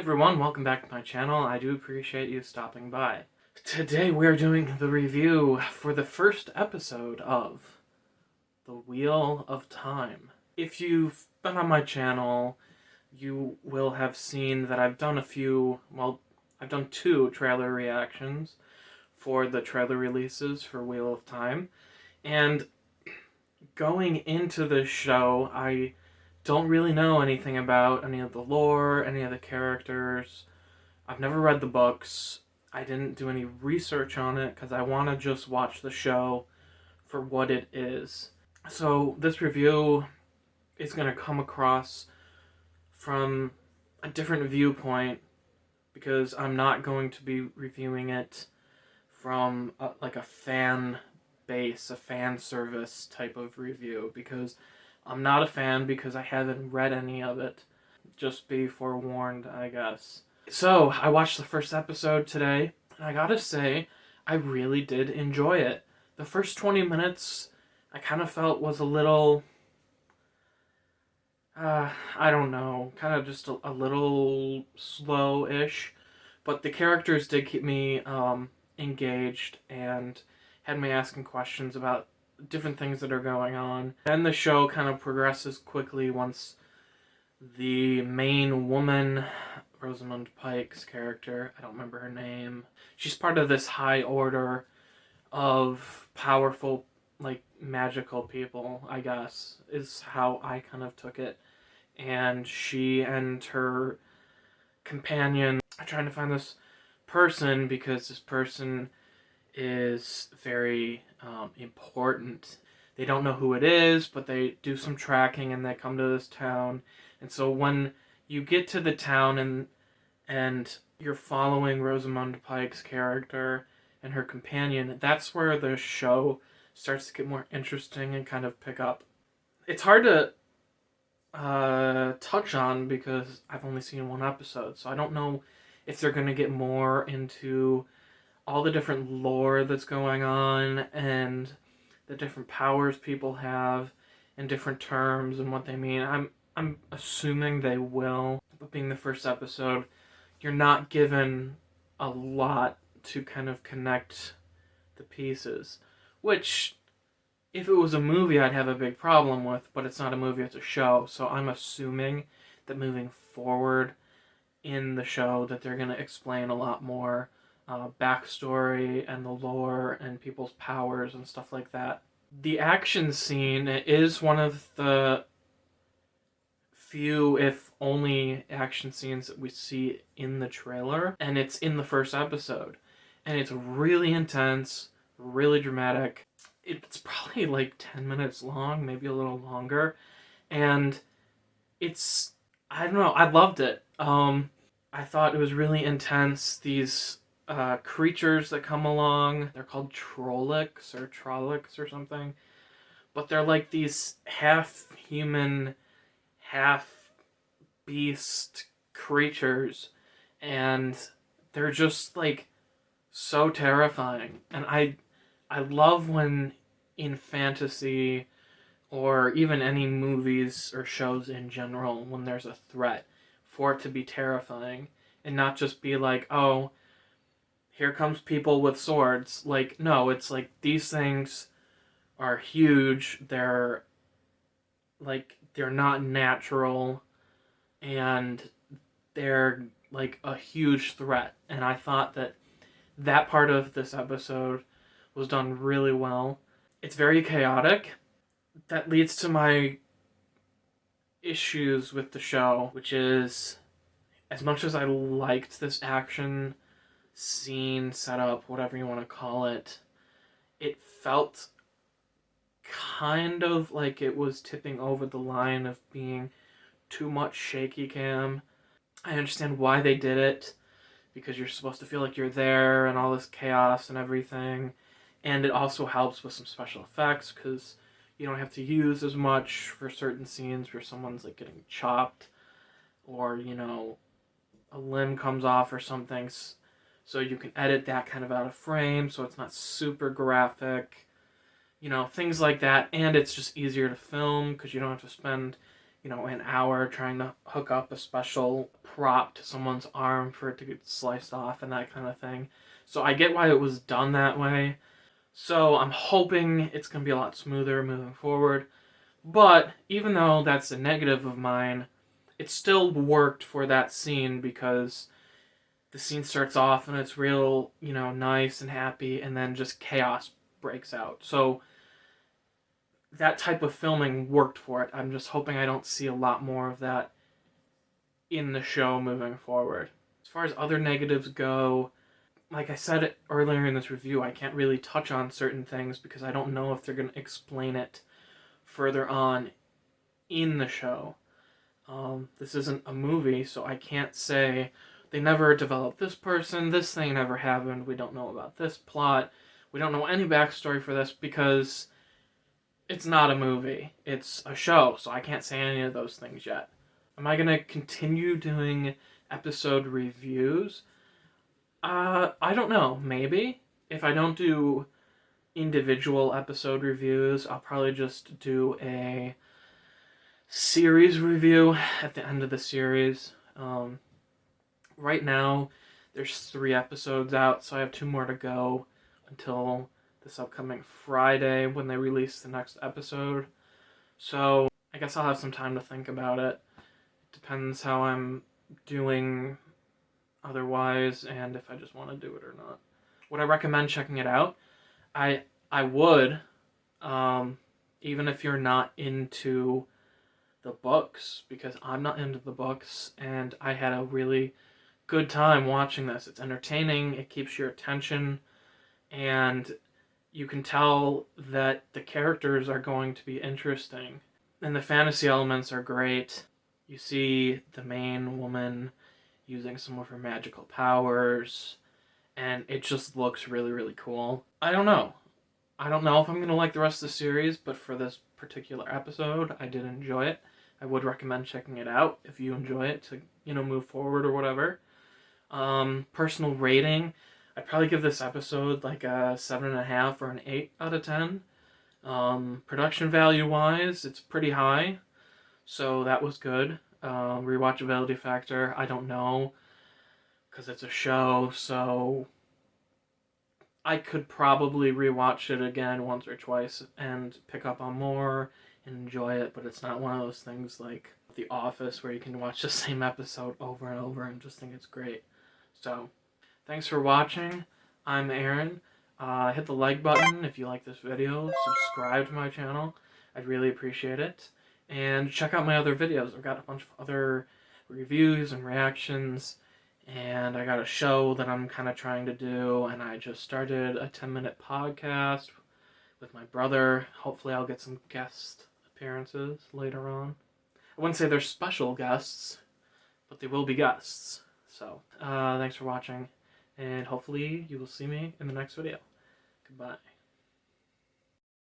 everyone, welcome back to my channel. I do appreciate you stopping by. Today we're doing the review for the first episode of The Wheel of Time. If you've been on my channel, you will have seen that I've done I've done 2 trailer reactions for the trailer releases for Wheel of Time. And going into this show, I don't really know anything about any of the lore, any of the characters. I've never read the books. I didn't do any research on it because I want to just watch the show for what it is. So this review is going to come across from a different viewpoint because I'm not going to be reviewing it from a fan base, a fan service type of review, because I'm not a fan because I haven't read any of it. Just be forewarned, I guess. So, I watched the first episode today, and I gotta say, I really did enjoy it. The first 20 minutes, I kind of felt was a little, I don't know, kind of just a little slow-ish. But the characters did keep me engaged and had me asking questions about different things that are going on. Then the show kind of progresses quickly once the main woman, Rosamund Pike's character, I don't remember her name, she's part of this high order of powerful, magical people, I guess, is how I kind of took it. And she and her companion are trying to find this person because this person is very important. They don't know who it is, but they do some tracking and they come to this town. And so when you get to the town and you're following Rosamund Pike's character and her companion, that's where the show starts to get more interesting and kind of pick up. It's hard to touch on because I've only seen 1 episode, so I don't know if they're going to get more into all the different lore that's going on and the different powers people have and different terms and what they mean. I'm assuming they will, but being the first episode, you're not given a lot to kind of connect the pieces, which if it was a movie I'd have a big problem with, but it's not a movie, it's a show, so I'm assuming that moving forward in the show that they're going to explain a lot more backstory and the lore and people's powers and stuff like that. The action scene is one of the few, if only, action scenes that we see in the trailer, and it's in the first episode. And it's really intense, really dramatic. It's probably like 10 minutes long, maybe a little longer, and it's, I don't know, I loved it. I thought it was really intense. These creatures that come along, they're called Trollocs or something, but they're like these half human, half beast creatures, and they're just like so terrifying. And I love when in fantasy or even any movies or shows in general, when there's a threat, for it to be terrifying and not just be like, oh, here comes people with swords. Like, no, it's like these things are huge. They're not natural, and they're like a huge threat. And I thought that part of this episode was done really well. It's very chaotic. That leads to my issues with the show, which is, as much as I liked this action scene, setup, whatever you want to call it, it felt kind of like it was tipping over the line of being too much shaky cam. I understand why they did it, because you're supposed to feel like you're there and all this chaos and everything, and it also helps with some special effects because you don't have to use as much for certain scenes where someone's like getting chopped or, a limb comes off or something, so you can edit that kind of out of frame so it's not super graphic, things like that. And it's just easier to film because you don't have to spend an hour trying to hook up a special prop to someone's arm for it to get sliced off and that kind of thing. So I get why it was done that way. So I'm hoping it's going to be a lot smoother moving forward. But even though that's a negative of mine, it still worked for that scene because the scene starts off and it's real, nice and happy, and then just chaos breaks out. So that type of filming worked for it. I'm just hoping I don't see a lot more of that in the show moving forward. As far as other negatives go, like I said earlier in this review, I can't really touch on certain things because I don't know if they're going to explain it further on in the show. This isn't a movie, so I can't say they never developed this person, this thing never happened, we don't know about this plot, we don't know any backstory for this because it's not a movie, it's a show, so I can't say any of those things yet. Am I going to continue doing episode reviews? I don't know, maybe. If I don't do individual episode reviews, I'll probably just do a series review at the end of the series. Right now, there's 3 episodes out, so I have 2 more to go until this upcoming Friday when they release the next episode. So I guess I'll have some time to think about it. Depends how I'm doing otherwise and if I just want to do it or not. Would I recommend checking it out? I would, even if you're not into the books, because I'm not into the books, and I had a really good time watching this. It's entertaining, it keeps your attention, and you can tell that the characters are going to be interesting. And the fantasy elements are great. You see the main woman using some of her magical powers, and it just looks really, really cool. I don't know if I'm going to like the rest of the series, but for this particular episode, I did enjoy it. I would recommend checking it out if you enjoy it to, move forward or whatever. Personal rating, I'd probably give this episode like a 7.5 or an 8 out of 10. Production value wise, it's pretty high, so that was good. Rewatchability factor, I don't know, because it's a show, so I could probably rewatch it again once or twice and pick up on more and enjoy it, but it's not one of those things like The Office where you can watch the same episode over and over and just think it's great. So, thanks for watching. I'm Aaron. Hit the like button if you like this video. Subscribe to my channel. I'd really appreciate it. And check out my other videos. I've got a bunch of other reviews and reactions. And I got a show that I'm kind of trying to do. And I just started a 10-minute podcast with my brother. Hopefully I'll get some guest appearances later on. I wouldn't say they're special guests, but they will be guests. So, thanks for watching. And hopefully you will see me in the next video. Goodbye.